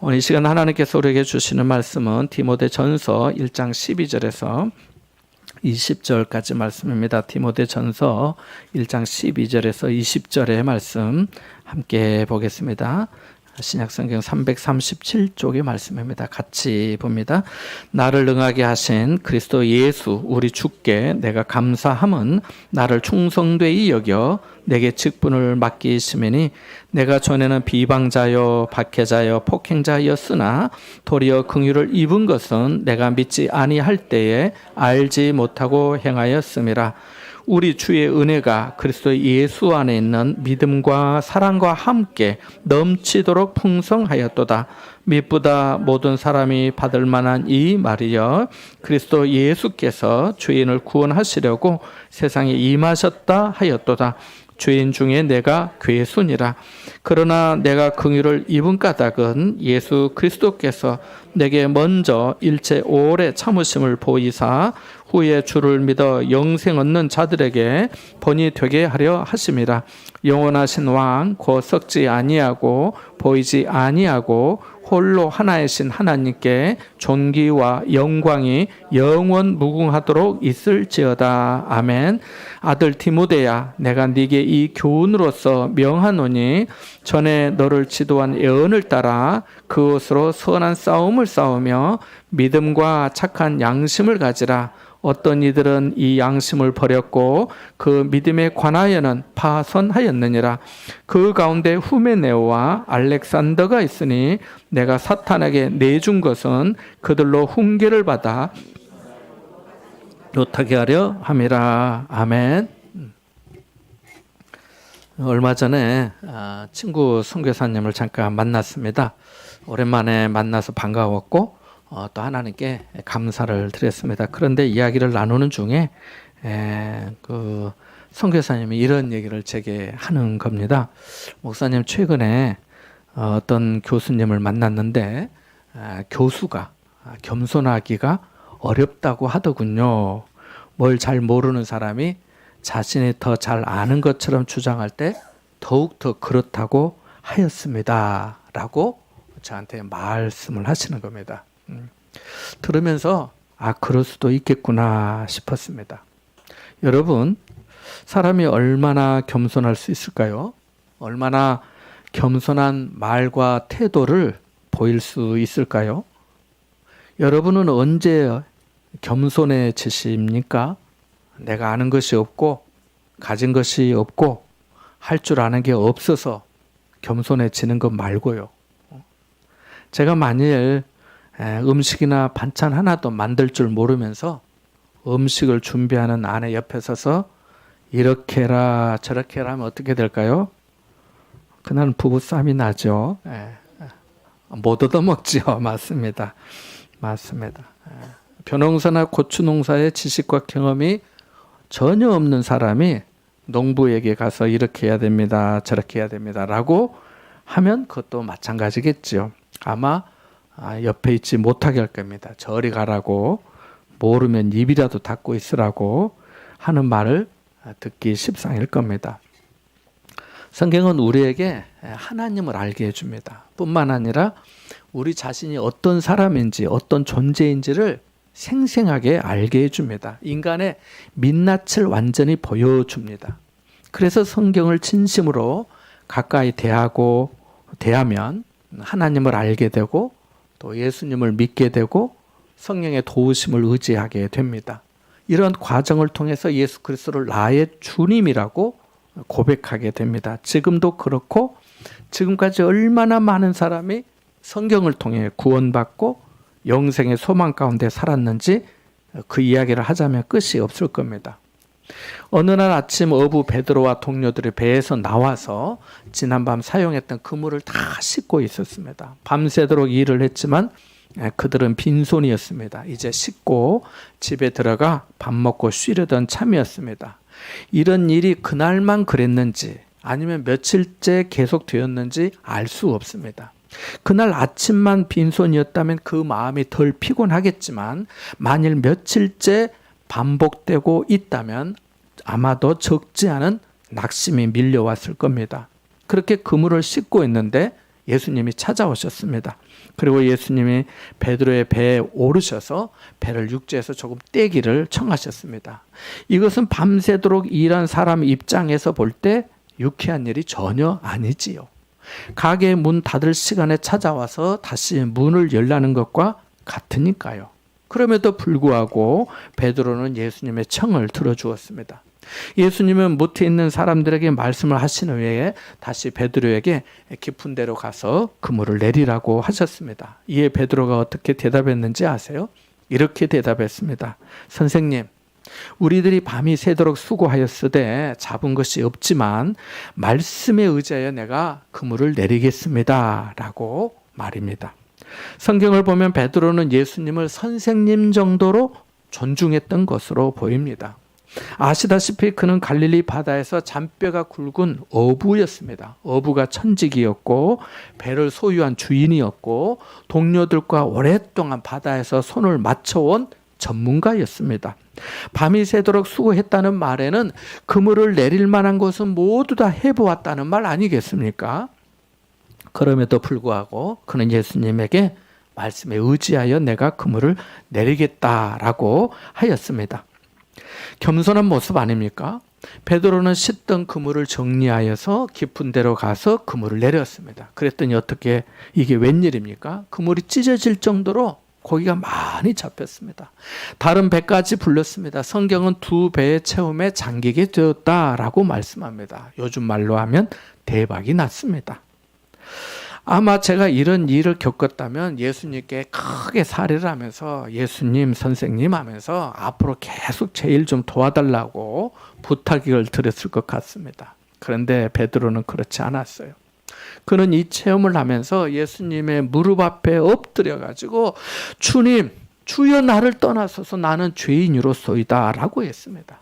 오늘 이 시간 하나님께서 우리에게 주시는 말씀은 디모데전서 1장 12절에서 20절까지 말씀입니다. 디모데전서 1장 12절에서 20절의 말씀 함께 보겠습니다. 신약성경 337쪽의 말씀입니다. 같이 봅니다. 나를 능하게 하신 그리스도 예수 우리 주께 내가 감사함은 나를 충성되이 여겨 내게 직분을 맡기심이니 내가 전에는 비방자여 박해자여 폭행자였으나 도리어 긍휼을 입은 것은 내가 믿지 아니할 때에 알지 못하고 행하였음이라. 우리 주의 은혜가 그리스도 예수 안에 있는 믿음과 사랑과 함께 넘치도록 풍성하였도다. mit보다 모든 사람이 받을 만한 이 말이여 그리스도 예수께서 죄인을 구원하시려고 세상에 임하셨다 하였도다. 죄인 중에 내가 괴순이라. 그러나 내가 긍휼을 입은 까닭은 예수 그리스도께서 내게 먼저 일체 오래 참으심을 보이사 후에 주를 믿어 영생 얻는 자들에게 본이 되게 하려 하심이라. 영원하신 왕 곧 썩지 아니하고 보이지 아니하고 홀로 하나이신 하나님께 존귀와 영광이 영원 무궁하도록 있을지어다. 아멘. 아들 디모데야, 내가 네게 이 교훈으로서 명하노니 전에 너를 지도한 예언을 따라 그것으로 선한 싸움을 싸우며 믿음과 착한 양심을 가지라. 어떤 이들은 이 양심을 버렸고 그 믿음에 관하여는 파선하였느니라. 그 가운데 후메네오와 알렉산더가 있으니 내가 사탄에게 내준 것은 그들로 훈계를 받아 못하게 하려 함이라. 아멘. 얼마 전에 친구 선교사님을 잠깐 만났습니다. 오랜만에 만나서 반가웠고 또 하나님께 감사를 드렸습니다. 그런데 이야기를 나누는 중에 그 선교사님이 이런 얘기를 제게 하는 겁니다. 목사님, 최근에 어떤 교수님을 만났는데 교수가 겸손하기가 어렵다고 하더군요. 뭘 잘 모르는 사람이 자신이 더 잘 아는 것처럼 주장할 때 더욱더 그렇다고 하였습니다. 라고 저한테 말씀을 하시는 겁니다. 들으면서 그럴 수도 있겠구나 싶었습니다. 여러분, 사람이 얼마나 겸손할 수 있을까요? 얼마나 겸손한 말과 태도를 보일 수 있을까요? 여러분은 언제 겸손해지십니까? 내가 아는 것이 없고 가진 것이 없고 할 줄 아는 게 없어서 겸손해지는 것 말고요. 제가 만일 음식이나 반찬 하나도 만들 줄 모르면서 음식을 준비하는 아내 옆에 서서 이렇게 해라 저렇게 해라 하면 어떻게 될까요? 그날은 부부싸움이 나죠. 못 얻어먹지요. 맞습니다. 벼농사나 고추농사의 지식과 경험이 전혀 없는 사람이 농부에게 가서 이렇게 해야 됩니다 저렇게 해야 됩니다 라고 하면 그것도 마찬가지겠죠. 아마 옆에 있지 못하게 할 겁니다. 저리 가라고, 모르면 입이라도 닫고 있으라고 하는 말을 듣기 십상일 겁니다. 성경은 우리에게 하나님을 알게 해줍니다. 뿐만 아니라 우리 자신이 어떤 사람인지 어떤 존재인지를 생생하게 알게 해줍니다. 인간의 민낯을 완전히 보여줍니다. 그래서 성경을 진심으로 가까이 대하면 하나님을 알게 되고 또 예수님을 믿게 되고 성령의 도우심을 의지하게 됩니다. 이런 과정을 통해서 예수 그리스도를 나의 주님이라고 고백하게 됩니다. 지금도 그렇고 지금까지 얼마나 많은 사람이 성경을 통해 구원받고 영생의 소망 가운데 살았는지 그 이야기를 하자면 끝이 없을 겁니다. 어느 날 아침 어부 베드로와 동료들이 배에서 나와서 지난밤 사용했던 그물을 다 씻고 있었습니다. 밤새도록 일을 했지만 그들은 빈손이었습니다. 이제 씻고 집에 들어가 밥 먹고 쉬려던 참이었습니다. 이런 일이 그날만 그랬는지 아니면 며칠째 계속되었는지 알 수 없습니다. 그날 아침만 빈손이었다면 그 마음이 덜 피곤하겠지만 만일 며칠째 반복되고 있다면 아마도 적지 않은 낙심이 밀려왔을 겁니다. 그렇게 그물을 씻고 있는데 예수님이 찾아오셨습니다. 그리고 예수님이 베드로의 배에 오르셔서 배를 육지에서 조금 떼기를 청하셨습니다. 이것은 밤새도록 일한 사람 입장에서 볼 때 유쾌한 일이 전혀 아니지요. 가게 문 닫을 시간에 찾아와서 다시 문을 열라는 것과 같으니까요. 그럼에도 불구하고 베드로는 예수님의 청을 들어주었습니다. 예수님은 못해 있는 사람들에게 말씀을 하신 후에 다시 베드로에게 깊은 데로 가서 그물을 내리라고 하셨습니다. 이에 베드로가 어떻게 대답했는지 아세요? 이렇게 대답했습니다. 선생님, 우리들이 밤이 새도록 수고하였으되 잡은 것이 없지만 말씀에 의지하여 내가 그물을 내리겠습니다 라고 말입니다. 성경을 보면 베드로는 예수님을 선생님 정도로 존중했던 것으로 보입니다. 아시다시피 그는 갈릴리 바다에서 잔뼈가 굵은 어부였습니다. 어부가 천직이었고 배를 소유한 주인이었고 동료들과 오랫동안 바다에서 손을 맞춰온 전문가였습니다. 밤이 새도록 수고했다는 말에는 그물을 내릴 만한 것은 모두 다 해보았다는 말 아니겠습니까? 그럼에도 불구하고 그는 예수님에게 말씀에 의지하여 내가 그물을 내리겠다라고 하였습니다. 겸손한 모습 아닙니까? 베드로는 씻던 그물을 정리하여서 깊은 데로 가서 그물을 내렸습니다. 그랬더니 어떻게 이게 웬일입니까? 그물이 찢어질 정도로 고기가 많이 잡혔습니다. 다른 배까지 불렀습니다. 성경은 2배의 채움에 잠기게 되었다라고 말씀합니다. 요즘 말로 하면 대박이 났습니다. 아마 제가 이런 일을 겪었다면 예수님께 크게 살해를 하면서 예수님 선생님 하면서 앞으로 계속 제 일 좀 도와달라고 부탁을 드렸을 것 같습니다. 그런데 베드로는 그렇지 않았어요. 그는 이 체험을 하면서 예수님의 무릎 앞에 엎드려 가지고 주님, 주여 나를 떠나소서 나는 죄인으로소이다 라고 했습니다.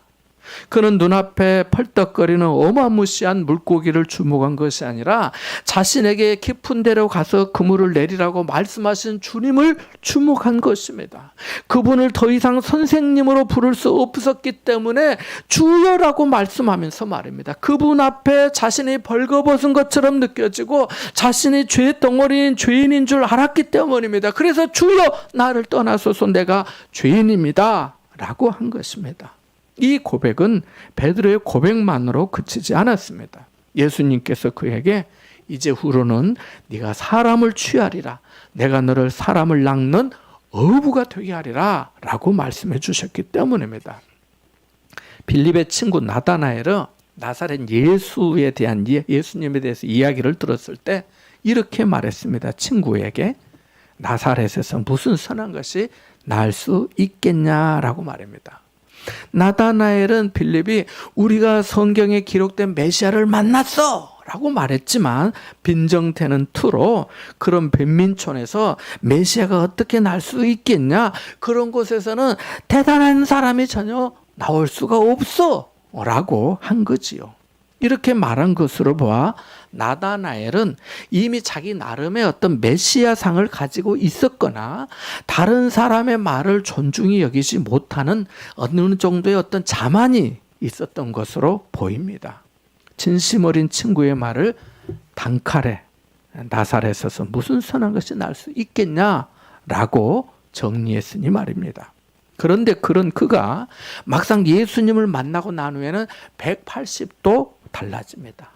그는 눈앞에 펄떡거리는 어마무시한 물고기를 주목한 것이 아니라 자신에게 깊은 데로 가서 그물을 내리라고 말씀하신 주님을 주목한 것입니다. 그분을 더 이상 선생님으로 부를 수 없었기 때문에 주여라고 말씀하면서 말입니다. 그분 앞에 자신이 벌거벗은 것처럼 느껴지고 자신이 죄덩어리인 죄인인 줄 알았기 때문입니다. 그래서 주여 나를 떠나소서 내가 죄인입니다 라고 한 것입니다. 이 고백은 베드로의 고백만으로 그치지 않았습니다. 예수님께서 그에게 이제 후로는 네가 사람을 취하리라. 내가 너를 사람을 낚는 어부가 되게 하리라 라고 말씀해 주셨기 때문입니다. 빌립의 친구 나다나엘은 나사렛 예수에 대한 예수님에 대해서 이야기를 들었을 때 이렇게 말했습니다. 친구에게 나사렛에서 무슨 선한 것이 날 수 있겠냐라고 말합니다. 나다나엘은 빌립이 우리가 성경에 기록된 메시아를 만났어 라고 말했지만 빈정대는 투로 그런 빈민촌에서 메시아가 어떻게 날 수 있겠냐, 그런 곳에서는 대단한 사람이 전혀 나올 수가 없어 라고 한 거지요. 이렇게 말한 것으로 보아 나다나엘은 이미 자기 나름의 어떤 메시아상을 가지고 있었거나 다른 사람의 말을 존중히 여기지 못하는 어느 정도의 어떤 자만이 있었던 것으로 보입니다. 진심 어린 친구의 말을 단칼에 나사렛에서 무슨 선한 것이 날 수 있겠냐라고 정리했으니 말입니다. 그런데 그런 그가 막상 예수님을 만나고 난 후에는 180도 달라집니다.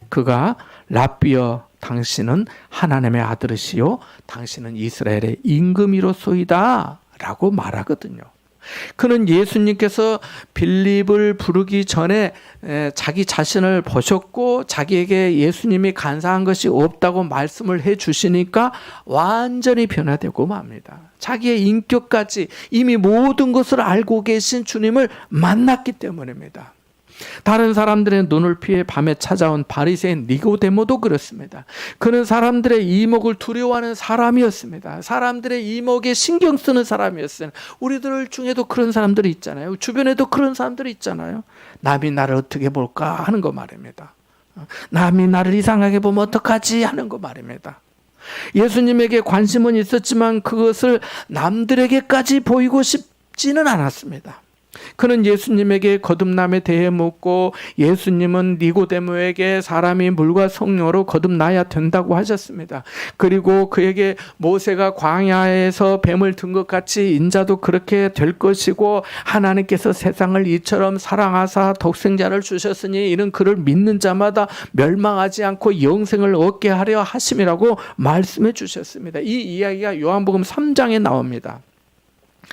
그가 라비어 당신은 하나님의 아들이시요 당신은 이스라엘의 임금이로소이다 라고 말하거든요. 그는 예수님께서 빌립을 부르기 전에 자기 자신을 보셨고 자기에게 예수님이 간사한 것이 없다고 말씀을 해 주시니까 완전히 변화되고 맙니다. 자기의 인격까지 이미 모든 것을 알고 계신 주님을 만났기 때문입니다. 다른 사람들의 눈을 피해 밤에 찾아온 바리새인 니고데모도 그렇습니다. 그는 사람들의 이목을 두려워하는 사람이었습니다. 사람들의 이목에 신경 쓰는 사람이었어요. 우리들 중에도 그런 사람들이 있잖아요. 주변에도 그런 사람들이 있잖아요. 남이 나를 어떻게 볼까 하는 거 말입니다. 남이 나를 이상하게 보면 어떡하지 하는 거 말입니다. 예수님에게 관심은 있었지만 그것을 남들에게까지 보이고 싶지는 않았습니다. 그는 예수님에게 거듭남에 대해 묻고 예수님은 니고데모에게 사람이 물과 성령으로 거듭나야 된다고 하셨습니다. 그리고 그에게 모세가 광야에서 뱀을 든 것 같이 인자도 그렇게 될 것이고 하나님께서 세상을 이처럼 사랑하사 독생자를 주셨으니 이는 그를 믿는 자마다 멸망하지 않고 영생을 얻게 하려 하심이라고 말씀해 주셨습니다. 이 이야기가 요한복음 3장에 나옵니다.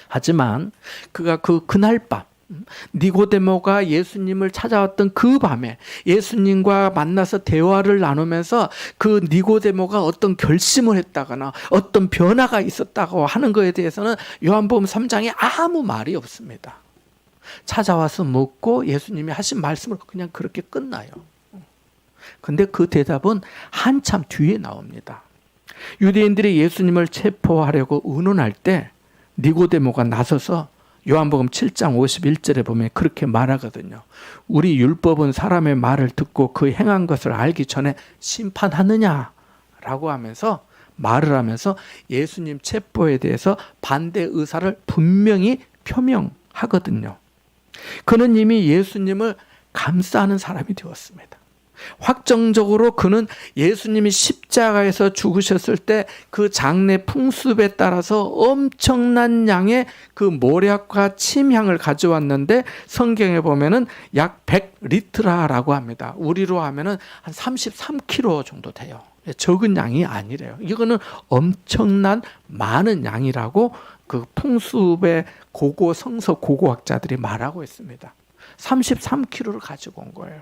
하지만 그가 그날 밤 니고데모가 예수님을 찾아왔던 그 밤에 예수님과 만나서 대화를 나누면서 그 니고데모가 어떤 결심을 했다거나 어떤 변화가 있었다고 하는 것에 대해서는 요한복음 3장에 아무 말이 없습니다. 찾아와서 묻고 예수님이 하신 말씀을 그냥 그렇게 끝나요. 근데 그 대답은 한참 뒤에 나옵니다. 유대인들이 예수님을 체포하려고 의논할 때 니고데모가 나서서 요한복음 7장 51절에 보면 그렇게 말하거든요. 우리 율법은 사람의 말을 듣고 그 행한 것을 알기 전에 심판하느냐라고 하면서 말을 하면서 예수님 체포에 대해서 반대 의사를 분명히 표명하거든요. 그는 이미 예수님을 감싸는 사람이 되었습니다. 확정적으로 그는 예수님이 십자가에서 죽으셨을 때 그 장례 풍습에 따라서 엄청난 양의 그 모략과 침향을 가져왔는데 성경에 보면은 약 100리트라라고 합니다. 우리로 하면은 한 33kg 정도 돼요. 적은 양이 아니래요. 이거는 엄청난 많은 양이라고 그 풍습의 고고 성서 고고학자들이 말하고 있습니다. 33kg를 가지고 온 거예요.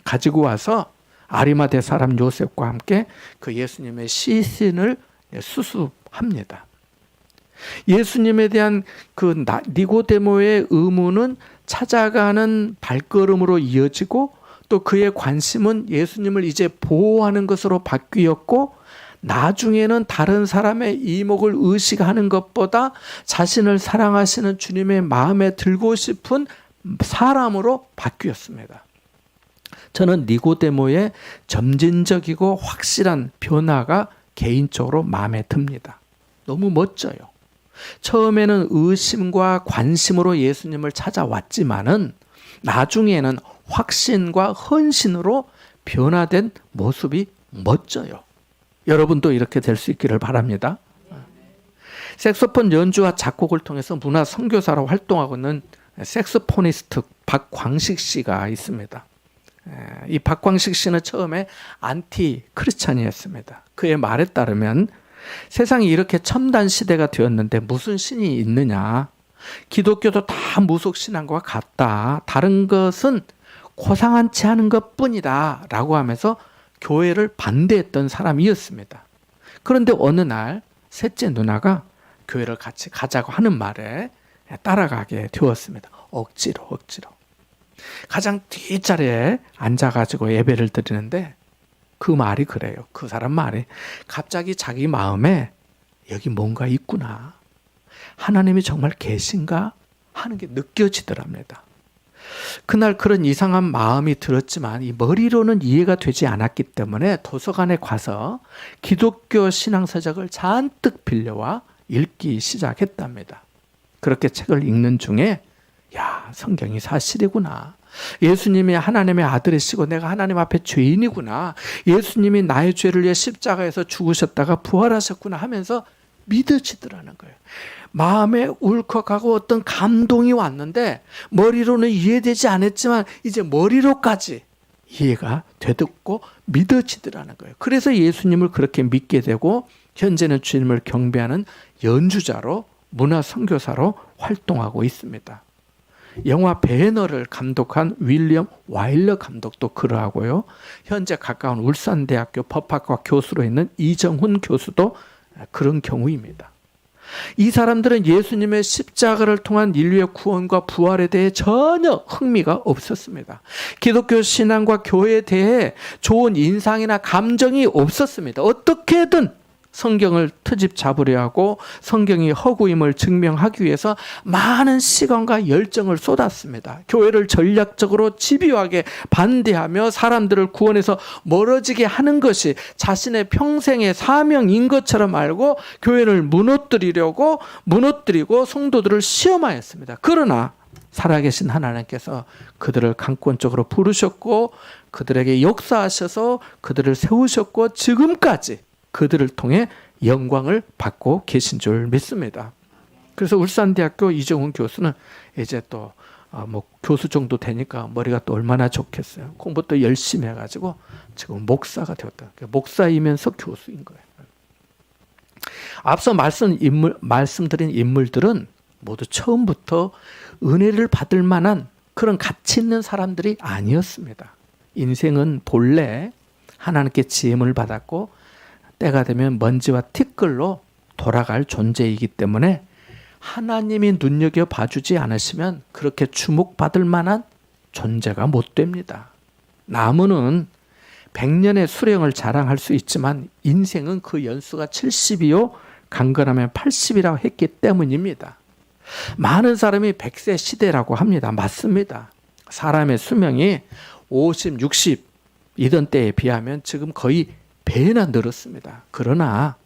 가지고 와서 아리마대 사람 요셉과 함께 그 예수님의 시신을 수습합니다. 예수님에 대한 그 니고데모의 의문은 찾아가는 발걸음으로 이어지고 또 그의 관심은 예수님을 이제 보호하는 것으로 바뀌었고 나중에는 다른 사람의 이목을 의식하는 것보다 자신을 사랑하시는 주님의 마음에 들고 싶은 사람으로 바뀌었습니다. 저는 니고데모의 점진적이고 확실한 변화가 개인적으로 마음에 듭니다. 너무 멋져요. 처음에는 의심과 관심으로 예수님을 찾아왔지만은 나중에는 확신과 헌신으로 변화된 모습이 멋져요. 여러분도 이렇게 될 수 있기를 바랍니다. 색소폰 연주와 작곡을 통해서 문화 선교사로 활동하고 있는 색소포니스트 박광식 씨가 있습니다. 이 박광식 씨는 처음에 안티 크리스찬이었습니다. 그의 말에 따르면 세상이 이렇게 첨단 시대가 되었는데 무슨 신이 있느냐? 기독교도 다 무속신앙과 같다. 다른 것은 고상한치 않은 것뿐이다 라고 하면서 교회를 반대했던 사람이었습니다. 그런데 어느 날 셋째 누나가 교회를 같이 가자고 하는 말에 따라가게 되었습니다. 억지로. 가장 뒷자리에 앉아가지고 예배를 드리는데 그 말이 그래요. 그 사람 말이 갑자기 자기 마음에 여기 뭔가 있구나. 하나님이 정말 계신가? 하는 게 느껴지더랍니다. 그날 그런 이상한 마음이 들었지만 이 머리로는 이해가 되지 않았기 때문에 도서관에 가서 기독교 신앙서적을 잔뜩 빌려와 읽기 시작했답니다. 그렇게 책을 읽는 중에 야, 성경이 사실이구나. 예수님이 하나님의 아들이시고 내가 하나님 앞에 죄인이구나. 예수님이 나의 죄를 위해 십자가에서 죽으셨다가 부활하셨구나 하면서 믿어지더라는 거예요. 마음에 울컥하고 어떤 감동이 왔는데 머리로는 이해되지 않았지만 이제 머리로까지 이해가 되듣고 믿어지더라는 거예요. 그래서 예수님을 그렇게 믿게 되고 현재는 주님을 경배하는 연주자로 문화 선교사로 활동하고 있습니다. 영화 배너를 감독한 윌리엄 와일러 감독도 그러하고요. 현재 가까운 울산대학교 법학과 교수로 있는 이정훈 교수도 그런 경우입니다. 이 사람들은 예수님의 십자가를 통한 인류의 구원과 부활에 대해 전혀 흥미가 없었습니다. 기독교 신앙과 교회에 대해 좋은 인상이나 감정이 없었습니다. 어떻게든 성경을 트집 잡으려 하고 성경이 허구임을 증명하기 위해서 많은 시간과 열정을 쏟았습니다. 교회를 전략적으로 집요하게 반대하며 사람들을 구원해서 멀어지게 하는 것이 자신의 평생의 사명인 것처럼 알고 교회를 무너뜨리고 성도들을 시험하였습니다. 그러나 살아계신 하나님께서 그들을 강권적으로 부르셨고 그들에게 역사하셔서 그들을 세우셨고 지금까지 그들을 통해 영광을 받고 계신 줄 믿습니다. 그래서 울산대학교 이정훈 교수는 이제 또 교수 정도 되니까 머리가 또 얼마나 좋겠어요. 공부 또 열심히 해가지고 지금 목사가 되었다. 목사이면서 교수인 거예요. 앞서 말씀드린 인물들은 모두 처음부터 은혜를 받을 만한 그런 가치 있는 사람들이 아니었습니다. 인생은 본래 하나님께 지음을 받았고 때가 되면 먼지와 티끌로 돌아갈 존재이기 때문에 하나님이 눈여겨 봐주지 않으시면 그렇게 주목받을 만한 존재가 못 됩니다. 나무는 100년의 수령을 자랑할 수 있지만 인생은 그 연수가 70이요 강건하면 80이라고 했기 때문입니다. 많은 사람이 100세 시대라고 합니다. 맞습니다. 사람의 수명이 50, 60 이던 때에 비하면 지금 거의 배나 늘었습니다. 그러나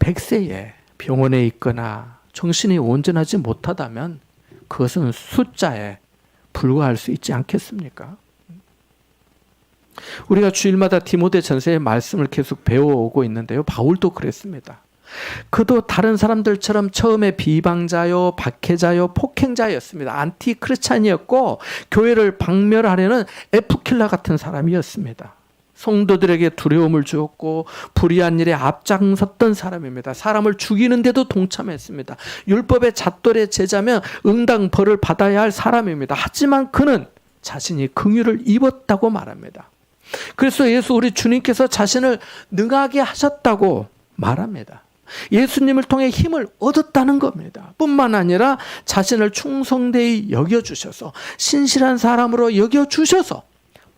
100세에 병원에 있거나 정신이 온전하지 못하다면 그것은 숫자에 불과할 수 있지 않겠습니까? 우리가 주일마다 디모데전서의 말씀을 계속 배워오고 있는데요. 바울도 그랬습니다. 그도 다른 사람들처럼 처음에 비방자요, 박해자요, 폭행자였습니다. 안티크리스찬이었고 교회를 박멸하려는 에프킬라 같은 사람이었습니다. 성도들에게 두려움을 주었고 불의한 일에 앞장섰던 사람입니다. 사람을 죽이는데도 동참했습니다. 율법의 잣돌의 제자면 응당 벌을 받아야 할 사람입니다. 하지만 그는 자신이 긍휼을 입었다고 말합니다. 그래서 우리 주님께서 자신을 능하게 하셨다고 말합니다. 예수님을 통해 힘을 얻었다는 겁니다. 뿐만 아니라 자신을 충성되이 여겨주셔서 신실한 사람으로 여겨주셔서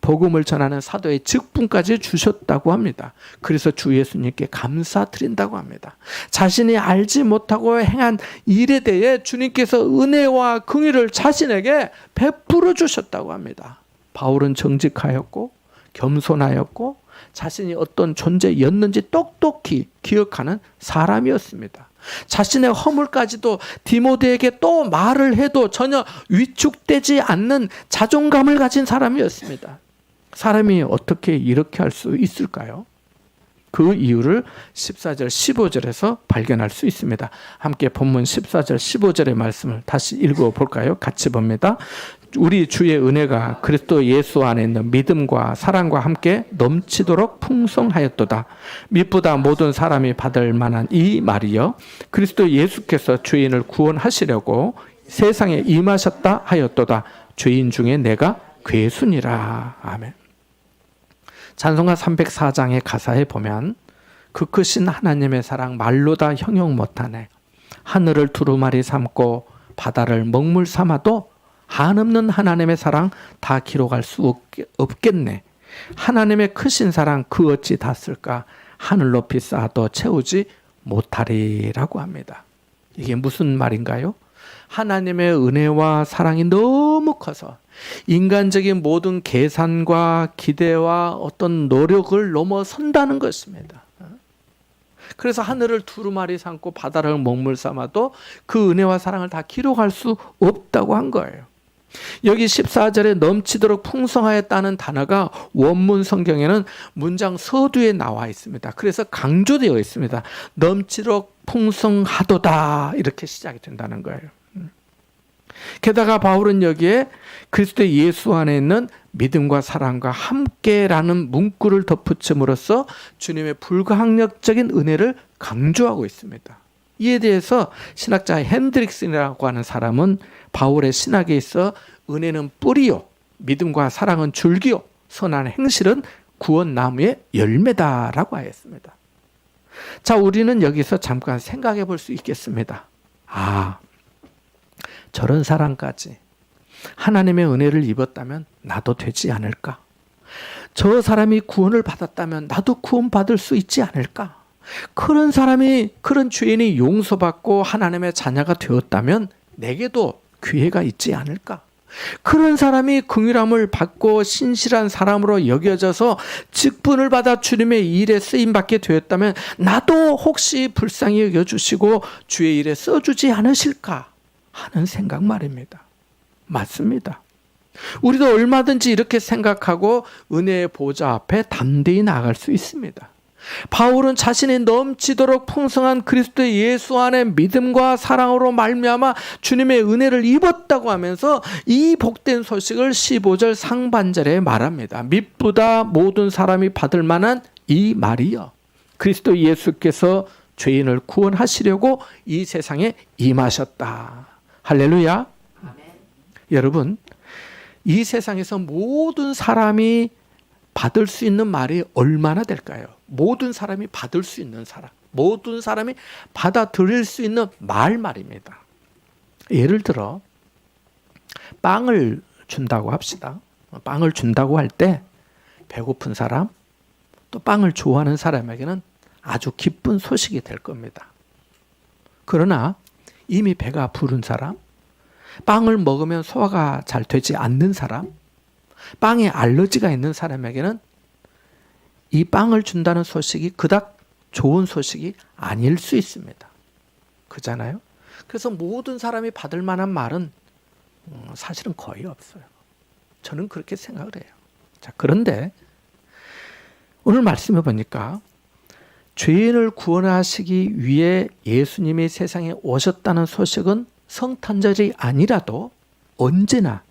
복음을 전하는 사도의 직분까지 주셨다고 합니다. 그래서 주 예수님께 감사드린다고 합니다. 자신이 알지 못하고 행한 일에 대해 주님께서 은혜와 긍휼을 자신에게 베풀어 주셨다고 합니다. 바울은 정직하였고 겸손하였고 자신이 어떤 존재였는지 똑똑히 기억하는 사람이었습니다. 자신의 허물까지도 디모데에게 또 말을 해도 전혀 위축되지 않는 자존감을 가진 사람이었습니다. 사람이 어떻게 이렇게 할 수 있을까요? 그 이유를 14절 15절에서 발견할 수 있습니다. 함께 본문 14절 15절의 말씀을 다시 읽어볼까요? 같이 봅니다. 우리 주의 은혜가 그리스도 예수 안에 있는 믿음과 사랑과 함께 넘치도록 풍성하였도다. 믿보다 모든 사람이 받을 만한 이 말이여 그리스도 예수께서 죄인을 구원하시려고 세상에 임하셨다 하였도다. 죄인 중에 내가 괴순이라. 아멘. 찬송가 304장의 가사에 보면 그 크신 하나님의 사랑 말로 다 형용 못하네. 하늘을 두루마리 삼고 바다를 먹물 삼아도 한없는 하나님의 사랑 다 기록할 수 없겠네. 하나님의 크신 사랑 그 어찌 다 쓸까. 하늘 높이 쌓아도 채우지 못하리라고 합니다. 이게 무슨 말인가요? 하나님의 은혜와 사랑이 너무 커서 인간적인 모든 계산과 기대와 어떤 노력을 넘어선다는 것입니다. 그래서 하늘을 두루마리 삼고 바다를 먹물 삼아도 그 은혜와 사랑을 다 기록할 수 없다고 한 거예요. 여기 14절에 넘치도록 풍성하였다는 단어가 원문 성경에는 문장 서두에 나와 있습니다. 그래서 강조되어 있습니다. 넘치도록 풍성하도다 이렇게 시작이 된다는 거예요. 게다가 바울은 여기에 그리스도 예수 안에 있는 믿음과 사랑과 함께라는 문구를 덧붙임으로써 주님의 불가항력적인 은혜를 강조하고 있습니다. 이에 대해서 신학자 핸드릭슨이라고 하는 사람은 바울의 신학에 있어 은혜는 뿌리요, 믿음과 사랑은 줄기요, 선한 행실은 구원나무의 열매다라고 하였습니다. 자, 우리는 여기서 잠깐 생각해 볼 수 있겠습니다. 저런 사람까지 하나님의 은혜를 입었다면 나도 되지 않을까? 저 사람이 구원을 받았다면 나도 구원받을 수 있지 않을까? 그런 사람이, 그런 죄인이 용서받고 하나님의 자녀가 되었다면 내게도 기회가 있지 않을까? 그런 사람이 긍휼함을 받고 신실한 사람으로 여겨져서 직분을 받아 주님의 일에 쓰임받게 되었다면 나도 혹시 불쌍히 여겨주시고 주의 일에 써주지 않으실까 하는 생각 말입니다. 맞습니다. 우리도 얼마든지 이렇게 생각하고 은혜의 보좌 앞에 담대히 나아갈 수 있습니다. 바울은 자신이 넘치도록 풍성한 그리스도 예수 안에 믿음과 사랑으로 말미암아 주님의 은혜를 입었다고 하면서 이 복된 소식을 15절 상반절에 말합니다. mit보다 모든 사람이 받을 만한 이 말이요, 그리스도 예수께서 죄인을 구원하시려고 이 세상에 임하셨다. 할렐루야. 아멘. 여러분, 이 세상에서 모든 사람이 받을 수 있는 말이 얼마나 될까요? 모든 사람이 받을 수 있는 사람, 모든 사람이 받아들일 수 있는 말입니다. 예를 들어 빵을 준다고 합시다. 빵을 준다고 할 때 배고픈 사람, 또 빵을 좋아하는 사람에게는 아주 기쁜 소식이 될 겁니다. 그러나 이미 배가 부른 사람, 빵을 먹으면 소화가 잘 되지 않는 사람, 빵에 알러지가 있는 사람에게는 이 빵을 준다는 소식이 그닥 좋은 소식이 아닐 수 있습니다. 그잖아요? 그래서 모든 사람이 받을 만한 말은 사실은 거의 없어요. 저는 그렇게 생각을 해요. 자, 그런데 오늘 말씀해 보니까 죄인을 구원하시기 위해 예수님이 세상에 오셨다는 소식은 성탄절이 아니라도 언제나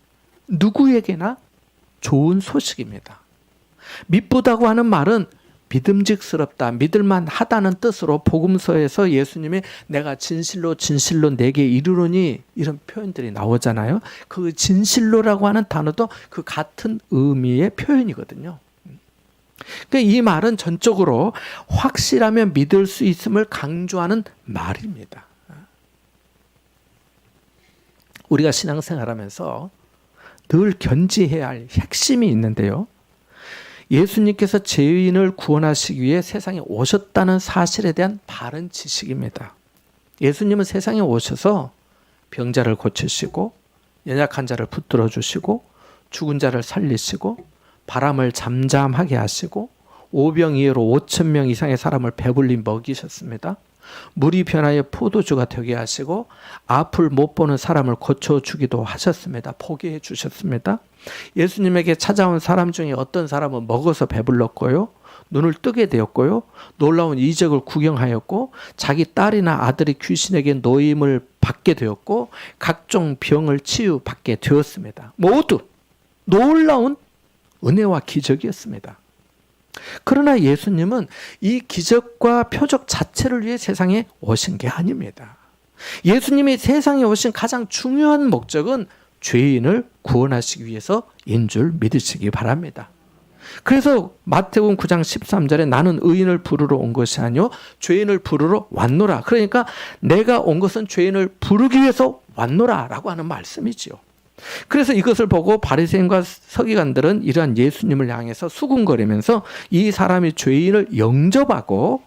누구에게나 좋은 소식입니다. mit보다고 하는 말은 믿음직스럽다, 믿을만 하다는 뜻으로 복음서에서 예수님이 내가 진실로 진실로 내게 이르노니 이런 표현들이 나오잖아요. 그 진실로라고 하는 단어도 그 같은 의미의 표현이거든요. 그러니까 이 말은 전적으로 확실하면 믿을 수 있음을 강조하는 말입니다. 우리가 신앙생활하면서 늘 견지해야 할 핵심이 있는데요. 예수님께서 죄인을 구원하시기 위해 세상에 오셨다는 사실에 대한 바른 지식입니다. 예수님은 세상에 오셔서 병자를 고치시고 연약한 자를 붙들어 주시고 죽은 자를 살리시고 바람을 잠잠하게 하시고 오병이어로 5천 명 이상의 사람을 배불리 먹이셨습니다. 물이 변하여 포도주가 되게 하시고 앞을 못 보는 사람을 고쳐주기도 하셨습니다. 포기해 주셨습니다. 예수님에게 찾아온 사람 중에 어떤 사람은 먹어서 배불렀고요, 눈을 뜨게 되었고요, 놀라운 이적을 구경하였고, 자기 딸이나 아들이 귀신에게 노임을 받게 되었고, 각종 병을 치유받게 되었습니다. 모두 놀라운 은혜와 기적이었습니다. 그러나 예수님은 이 기적과 표적 자체를 위해 세상에 오신 게 아닙니다. 예수님이 세상에 오신 가장 중요한 목적은 죄인을 구원하시기 위해서인 줄 믿으시기 바랍니다. 그래서 마태복음 9장 13절에 나는 의인을 부르러 온 것이 아니요 죄인을 부르러 왔노라. 그러니까 내가 온 것은 죄인을 부르기 위해서 왔노라 라고 하는 말씀이지요. 그래서 이것을 보고 바리새인과 서기관들은 이러한 예수님을 향해서 수군거리면서 이 사람이 죄인을 영접하고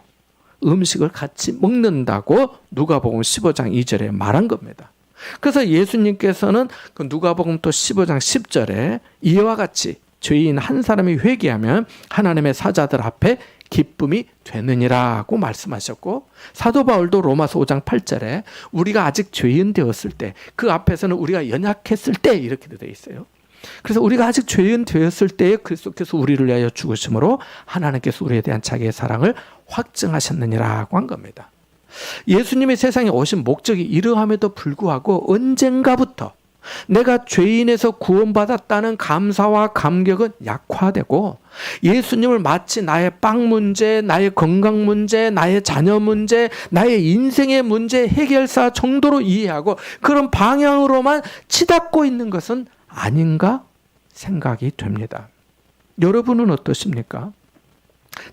음식을 같이 먹는다고 누가복음 15장 2절에 말한 겁니다. 그래서 예수님께서는 그 누가복음 또 15장 10절에 이와 같이 죄인 한 사람이 회개하면 하나님의 사자들 앞에 기쁨이 되느니라고 말씀하셨고, 사도 바울도 로마서 5장 8절에 우리가 아직 죄인 되었을 때, 그 앞에서는 우리가 연약했을 때 이렇게 되어 있어요. 그래서 우리가 아직 죄인 되었을 때에 그리스도께서 우리를 위하여 죽으심으로 하나님께서 우리에 대한 자기의 사랑을 확증하셨느니라고 한 겁니다. 예수님이 세상에 오신 목적이 이러함에도 불구하고 언젠가부터 내가 죄인에서 구원받았다는 감사와 감격은 약화되고, 예수님을 마치 나의 빵 문제, 나의 건강 문제, 나의 자녀 문제, 나의 인생의 문제 해결사 정도로 이해하고 그런 방향으로만 치닫고 있는 것은 아닌가 생각이 됩니다. 여러분은 어떠십니까?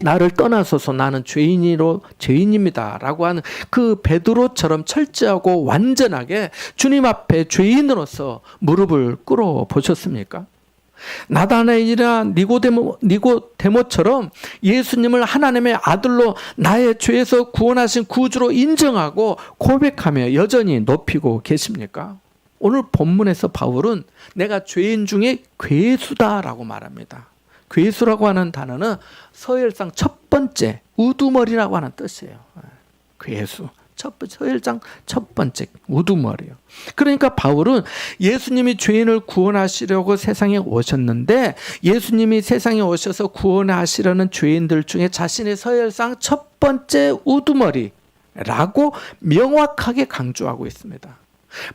나를 떠나서서 나는 죄인입니다 라고 하는 그 베드로처럼 철저하고 완전하게 주님 앞에 죄인으로서 무릎을 꿇어 보셨습니까? 나다나엘이나 니고데모처럼 예수님을 하나님의 아들로 나의 죄에서 구원하신 구주로 인정하고 고백하며 여전히 높이고 계십니까? 오늘 본문에서 바울은 내가 죄인 중에 괴수다라고 말합니다. 괴수라고 하는 단어는 서열상 첫 번째 우두머리라고 하는 뜻이에요. 괴수, 서열상 첫 번째 우두머리요. 그러니까 바울은 예수님이 죄인을 구원하시려고 세상에 오셨는데 예수님이 세상에 오셔서 구원하시려는 죄인들 중에 자신의 서열상 첫 번째 우두머리라고 명확하게 강조하고 있습니다.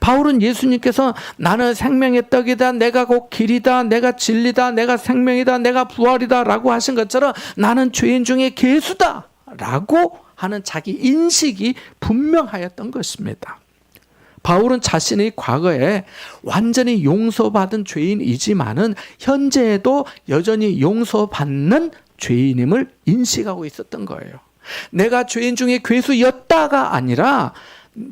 바울은 예수님께서 나는 생명의 떡이다, 내가 곧 길이다, 내가 진리다, 내가 생명이다, 내가 부활이다 라고 하신 것처럼 나는 죄인 중에 괴수다 라고 하는 자기 인식이 분명하였던 것입니다. 바울은 자신의 과거에 완전히 용서받은 죄인이지만은 현재에도 여전히 용서받는 죄인임을 인식하고 있었던 거예요. 내가 죄인 중에 괴수였다가 아니라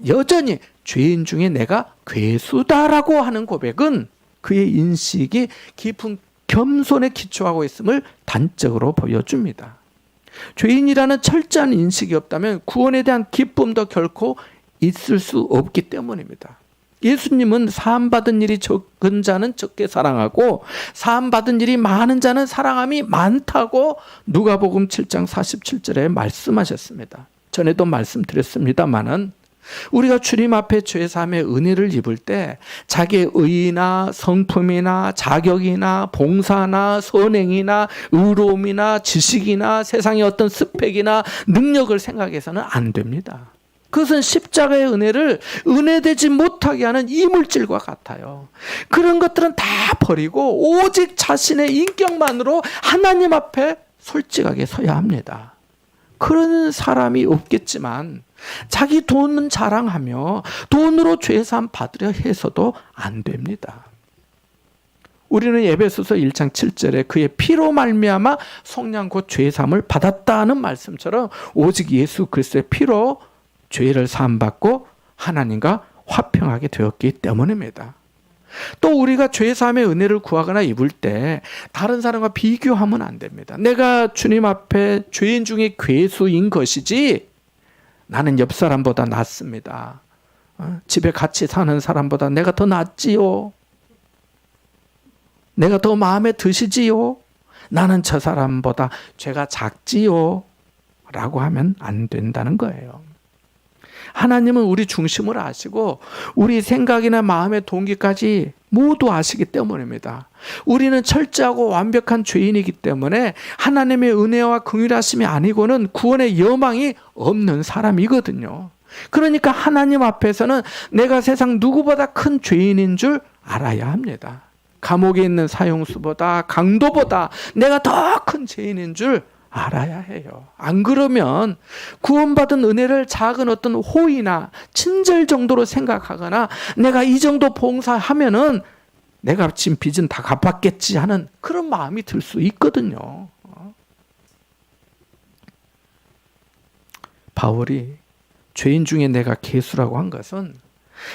여전히 죄인 중에 내가 괴수다라고 하는 고백은 그의 인식이 깊은 겸손에 기초하고 있음을 단적으로 보여줍니다. 죄인이라는 철저한 인식이 없다면 구원에 대한 기쁨도 결코 있을 수 없기 때문입니다. 예수님은 사함받은 일이 적은 자는 적게 사랑하고 사함받은 일이 많은 자는 사랑함이 많다고 누가복음 7장 47절에 말씀하셨습니다. 전에도 말씀드렸습니다마는 우리가 주님 앞에 죄사함의 은혜를 입을 때 자기의 의나 성품이나 자격이나 봉사나 선행이나 의로움이나 지식이나 세상의 어떤 스펙이나 능력을 생각해서는 안 됩니다. 그것은 십자가의 은혜를 은혜되지 못하게 하는 이물질과 같아요. 그런 것들은 다 버리고 오직 자신의 인격만으로 하나님 앞에 솔직하게 서야 합니다. 그런 사람이 없겠지만 자기 돈은 자랑하며 돈으로 죄사함 받으려 해서도 안 됩니다. 우리는 에베소서 1장 7절에 그의 피로 말미암아 속량 곧 죄사함을 받았다는 말씀처럼 오직 예수 그리스도의 피로 죄를 사함받고 하나님과 화평하게 되었기 때문입니다. 또 우리가 죄사함의 은혜를 구하거나 입을 때 다른 사람과 비교하면 안 됩니다. 내가 주님 앞에 죄인 중에 괴수인 것이지 나는 옆 사람보다 낫습니다. 집에 같이 사는 사람보다 내가 더 낫지요. 내가 더 마음에 드시지요. 나는 저 사람보다 죄가 작지요. 라고 하면 안 된다는 거예요. 하나님은 우리 중심을 아시고 우리 생각이나 마음의 동기까지 모두 아시기 때문입니다. 우리는 철저하고 완벽한 죄인이기 때문에 하나님의 은혜와 긍휼하심이 아니고는 구원의 여망이 없는 사람이거든요. 그러니까 하나님 앞에서는 내가 세상 누구보다 큰 죄인인 줄 알아야 합니다. 감옥에 있는 사형수보다 강도보다 내가 더 큰 죄인인 줄 알아야 해요. 안 그러면 구원받은 은혜를 작은 어떤 호의나 친절 정도로 생각하거나 내가 이 정도 봉사하면은 내가 지금 빚은 다 갚았겠지 하는 그런 마음이 들 수 있거든요. 바울이 죄인 중에 내가 괴수라고 한 것은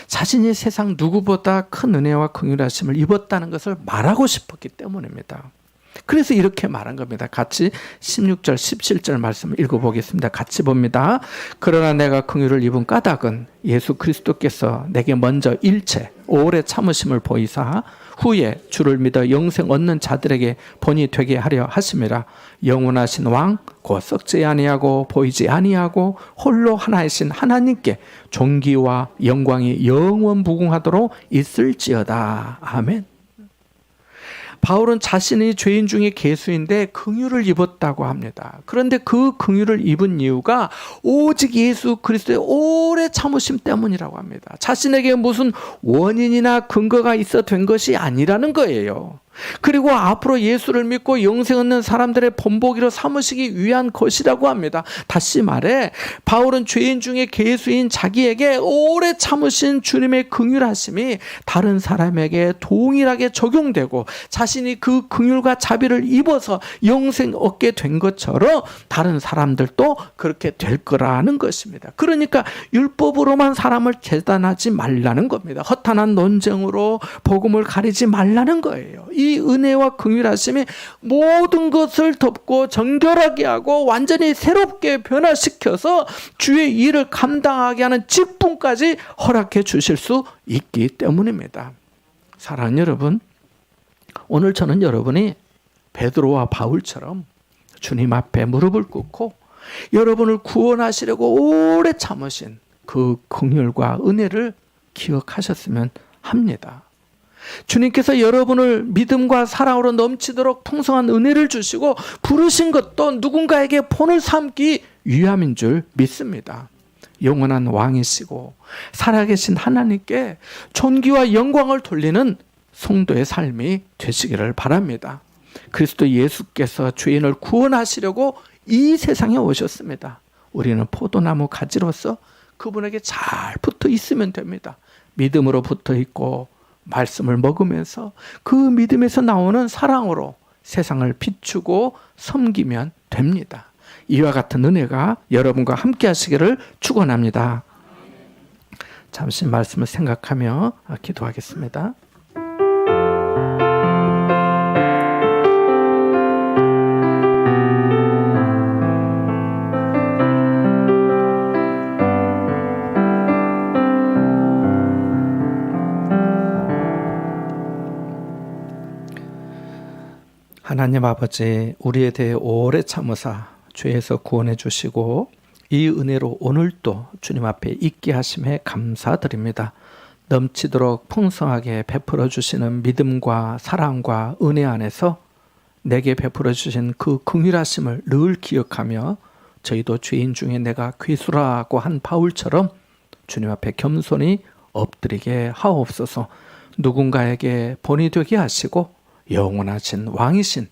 자신이 세상 누구보다 큰 은혜와 긍휼하심을 입었다는 것을 말하고 싶었기 때문입니다. 그래서 이렇게 말한 겁니다. 같이 16절 17절 말씀을 읽어보겠습니다. 같이 봅니다. 그러나 내가 긍휼을 입은 까닭은 예수 그리스도께서 내게 먼저 일체 오래 참으심을 보이사 후에 주를 믿어 영생 얻는 자들에게 본이 되게 하려 하심이라. 영원하신 왕 곧 썩지 아니하고 보이지 아니하고 홀로 하나이신 하나님께 존귀와 영광이 영원무궁하도록 있을지어다. 아멘. 바울은 자신이 죄인 중에 괴수인데 긍휼을 입었다고 합니다. 그런데 그 긍휼을 입은 이유가 오직 예수 그리스도의 오래 참으심 때문이라고 합니다. 자신에게 무슨 원인이나 근거가 있어 된 것이 아니라는 거예요. 그리고 앞으로 예수를 믿고 영생 얻는 사람들의 본보기로 삼으시기 위한 것이라고 합니다. 다시 말해 바울은 죄인 중에 괴수인 자기에게 오래 참으신 주님의 긍휼하심이 다른 사람에게 동일하게 적용되고 자신이 그 긍휼과 자비를 입어서 영생 얻게 된 것처럼 다른 사람들도 그렇게 될 거라는 것입니다. 그러니까 율법으로만 사람을 재단하지 말라는 겁니다. 허탄한 논쟁으로 복음을 가리지 말라는 거예요. 이 은혜와 긍휼하심이 모든 것을 덮고 정결하게 하고 완전히 새롭게 변화시켜서 주의 일을 감당하게 하는 직분까지 허락해 주실 수 있기 때문입니다. 사랑하는 여러분, 오늘 저는 여러분이 베드로와 바울처럼 주님 앞에 무릎을 꿇고 여러분을 구원하시려고 오래 참으신 그 긍휼과 은혜를 기억하셨으면 합니다. 주님께서 여러분을 믿음과 사랑으로 넘치도록 풍성한 은혜를 주시고 부르신 것도 누군가에게 본을 삼기 위함인 줄 믿습니다. 영원한 왕이시고 살아계신 하나님께 존귀와 영광을 돌리는 성도의 삶이 되시기를 바랍니다. 그리스도 예수께서 죄인을 구원하시려고 이 세상에 오셨습니다. 우리는 포도나무 가지로서 그분에게 잘 붙어 있으면 됩니다. 믿음으로 붙어 있고 말씀을 먹으면서 그 믿음에서 나오는 사랑으로 세상을 비추고 섬기면 됩니다. 이와 같은 은혜가 여러분과 함께 하시기를 축원합니다. 잠시 말씀을 생각하며 기도하겠습니다. 하나님 아버지, 우리에 대해 오래 참으사 죄에서 구원해 주시고 이 은혜로 오늘도 주님 앞에 있게 하심에 감사드립니다. 넘치도록 풍성하게 베풀어 주시는 믿음과 사랑과 은혜 안에서 내게 베풀어 주신 그 긍휼하심을 늘 기억하며 저희도 죄인 중에 내가 괴수라고 한 바울처럼 주님 앞에 겸손히 엎드리게 하옵소서. 누군가에게 본이 되게 하시고 영원하신 왕이신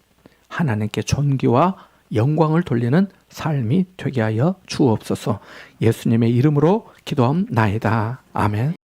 하나님께 존귀와 영광을 돌리는 삶이 되게 하여 주옵소서. 예수님의 이름으로 기도함나이다. 아멘.